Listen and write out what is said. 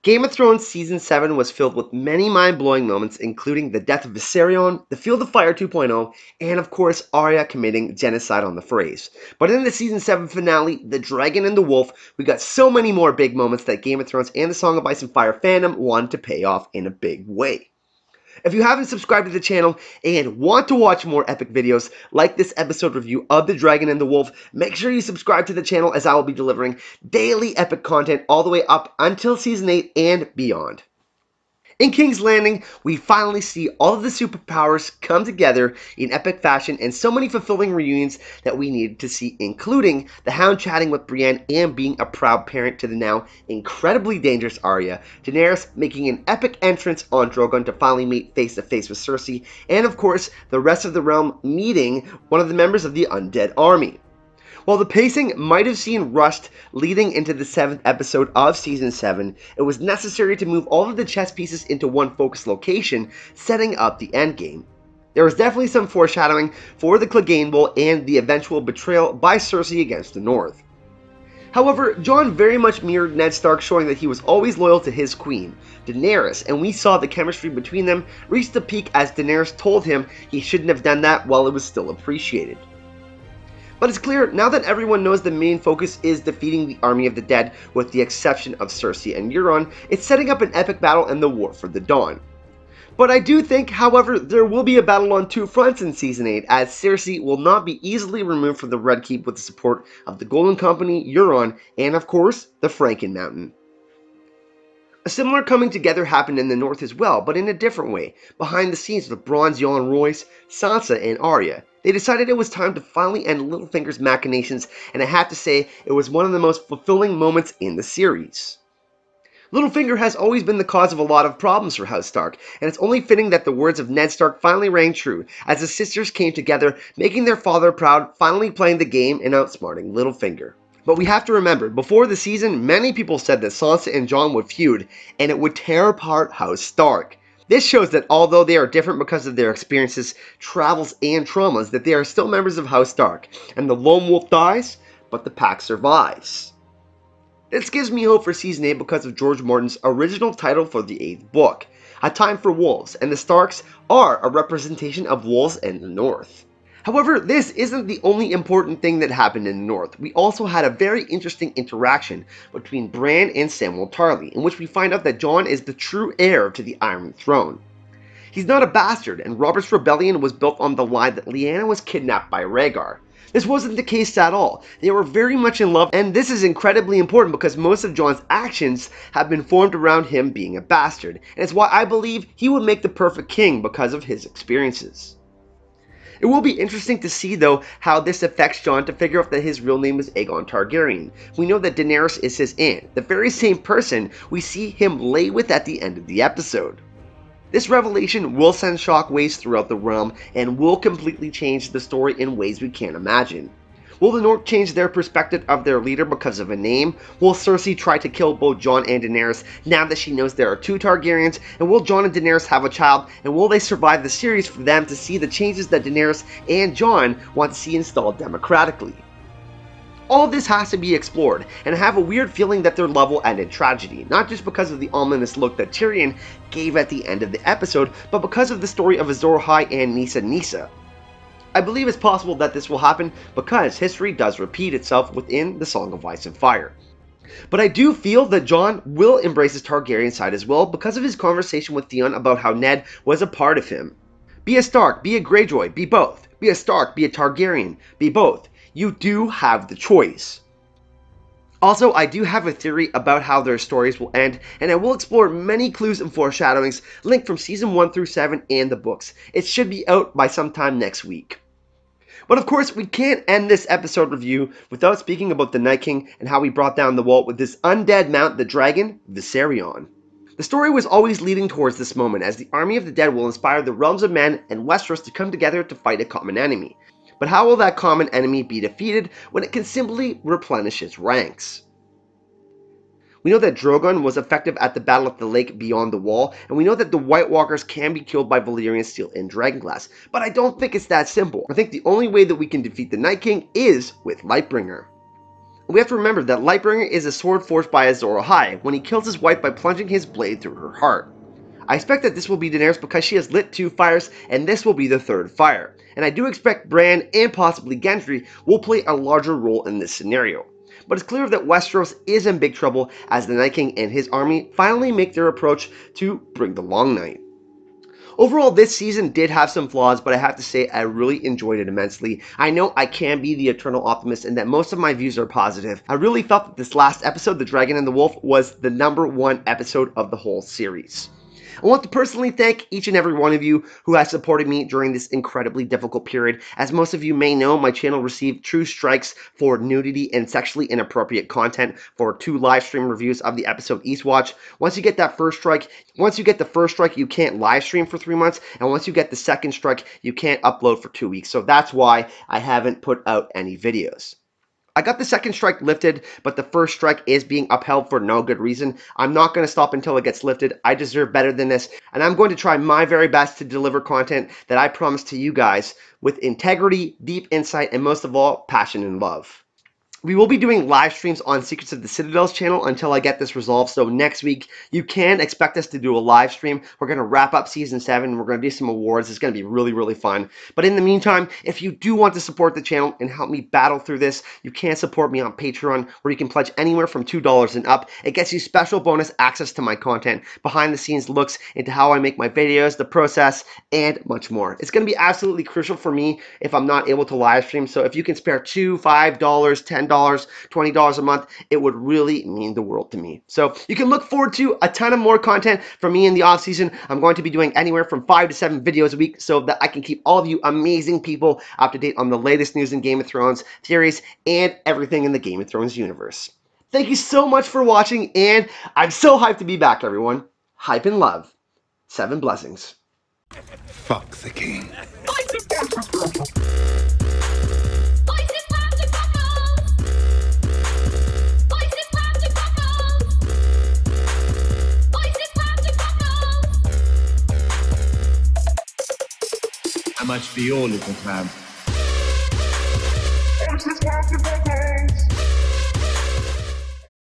Game of Thrones Season 7 was filled with many mind-blowing moments, including the death of Viserion, the Field of Fire 2.0, and of course Arya committing genocide on the Freys. But in the Season 7 finale, The Dragon and the Wolf, we got so many more big moments that Game of Thrones and the Song of Ice and Fire fandom wanted to pay off in a big way. If you haven't subscribed to the channel and want to watch more epic videos like this episode review of The Dragon and the Wolf, make sure you subscribe to the channel as I will be delivering daily epic content all the way up until Season 8 and beyond. In King's Landing, we finally see all of the superpowers come together in epic fashion and so many fulfilling reunions that we needed to see, including the Hound chatting with Brienne and being a proud parent to the now incredibly dangerous Arya, Daenerys making an epic entrance on Drogon to finally meet face to face with Cersei, and of course the rest of the realm meeting one of the members of the undead army. While the pacing might have seemed rushed leading into the 7th episode of Season 7, it was necessary to move all of the chess pieces into one focused location, setting up the endgame. There was definitely some foreshadowing for the Clegane Bowl and the eventual betrayal by Cersei against the North. However, Jon very much mirrored Ned Stark, showing that he was always loyal to his queen, Daenerys, and we saw the chemistry between them reach the peak as Daenerys told him he shouldn't have done that while it was still appreciated. But it's clear now that everyone knows the main focus is defeating the army of the dead, with the exception of Cersei and Euron, it's setting up an epic battle in the War for the Dawn. But I do think, however, there will be a battle on two fronts in Season 8, as Cersei will not be easily removed from the Red Keep with the support of the Golden Company, Euron, and of course, the Franken Mountain. A similar coming together happened in the North as well, but in a different way, behind the scenes with Bronze Yohn Royce, Sansa, and Arya. They decided it was time to finally end Littlefinger's machinations, and I have to say, it was one of the most fulfilling moments in the series. Littlefinger has always been the cause of a lot of problems for House Stark, and it's only fitting that the words of Ned Stark finally rang true, as the sisters came together, making their father proud, finally playing the game and outsmarting Littlefinger. But we have to remember, before the season, many people said that Sansa and Jon would feud, and it would tear apart House Stark. This shows that although they are different because of their experiences, travels, and traumas, that they are still members of House Stark, and the lone wolf dies, but the pack survives. This gives me hope for Season 8 because of George Martin's original title for the 8th book, A Time for Wolves, and the Starks are a representation of wolves in the North. However, this isn't the only important thing that happened in the North. We also had a very interesting interaction between Bran and Samwell Tarly, in which we find out that Jon is the true heir to the Iron Throne. He's not a bastard, and Robert's rebellion was built on the lie that Lyanna was kidnapped by Rhaegar. This wasn't the case at all. They were very much in love, and this is incredibly important because most of Jon's actions have been formed around him being a bastard, and it's why I believe he would make the perfect king because of his experiences. It will be interesting to see, though, how this affects Jon to figure out that his real name is Aegon Targaryen. We know that Daenerys is his aunt, the very same person we see him lay with at the end of the episode. This revelation will send shockwaves throughout the realm and will completely change the story in ways we can't imagine. Will the North change their perspective of their leader because of a name? Will Cersei try to kill both Jon and Daenerys now that she knows there are two Targaryens? And will Jon and Daenerys have a child? And will they survive the series for them to see the changes that Daenerys and Jon want to see installed democratically? All of this has to be explored, and I have a weird feeling that their love will end in tragedy, not just because of the ominous look that Tyrion gave at the end of the episode, but because of the story of Azor Ahai and Nissa. I believe it's possible that this will happen because history does repeat itself within the Song of Ice and Fire. But I do feel that Jon will embrace his Targaryen side as well because of his conversation with Theon about how Ned was a part of him. Be a Stark, be a Greyjoy, be both. Be a Stark, be a Targaryen, be both. You do have the choice. Also, I do have a theory about how their stories will end, and I will explore many clues and foreshadowings linked from Season 1 through 7 and the books. It should be out by sometime next week. But of course, we can't end this episode review without speaking about the Night King and how he brought down the wall with this undead mount, the dragon, Viserion. The story was always leading towards this moment, as the army of the dead will inspire the realms of men and Westeros to come together to fight a common enemy. But how will that common enemy be defeated when it can simply replenish its ranks? We know that Drogon was effective at the Battle of the Lake beyond the Wall, and we know that the White Walkers can be killed by Valyrian steel and dragonglass, but I don't think it's that simple. I think the only way that we can defeat the Night King is with Lightbringer. We have to remember that Lightbringer is a sword forged by Azor Ahai when he kills his wife by plunging his blade through her heart. I expect that this will be Daenerys because she has lit 2 fires, and this will be the 3rd fire. And I do expect Bran and possibly Gendry will play a larger role in this scenario. But it's clear that Westeros is in big trouble as the Night King and his army finally make their approach to bring the Long Night. Overall, this season did have some flaws, but I have to say I really enjoyed it immensely. I know I can be the eternal optimist and that most of my views are positive. I really felt that this last episode, The Dragon and the Wolf, was the #1 episode of the whole series. I want to personally thank each and every one of you who has supported me during this incredibly difficult period. As most of you may know, my channel received true strikes for nudity and sexually inappropriate content for 2 live stream reviews of the episode Eastwatch. Once you get the first strike, you can't live stream for 3 months, and once you get the second strike, you can't upload for 2 weeks. So that's why I haven't put out any videos. I got the second strike lifted, but the first strike is being upheld for no good reason. I'm not going to stop until it gets lifted. I deserve better than this, and I'm going to try my very best to deliver content that I promise to you guys with integrity, deep insight, and most of all, passion and love. We will be doing live streams on Secrets of the Citadel's channel until I get this resolved. So next week, you can expect us to do a live stream. We're going to wrap up Season 7. We're going to do some awards. It's going to be really, really fun. But in the meantime, if you do want to support the channel and help me battle through this, you can support me on Patreon, where you can pledge anywhere from $2 and up. It gets you special bonus access to my content, behind-the-scenes looks into how I make my videos, the process, and much more. It's going to be absolutely crucial for me if I'm not able to live stream. So if you can spare $2, $5, $10, $20 a month, it would really mean the world to me. So you can look forward to a ton of more content from me in the off season. I'm going to be doing anywhere from 5 to 7 videos a week so that I can keep all of you amazing people up to date on the latest news in Game of Thrones, theories, and everything in the Game of Thrones universe. Thank you so much for watching, and I'm so hyped to be back, everyone. Hype and love. 7 blessings. Fuck the king. How much for your little clam?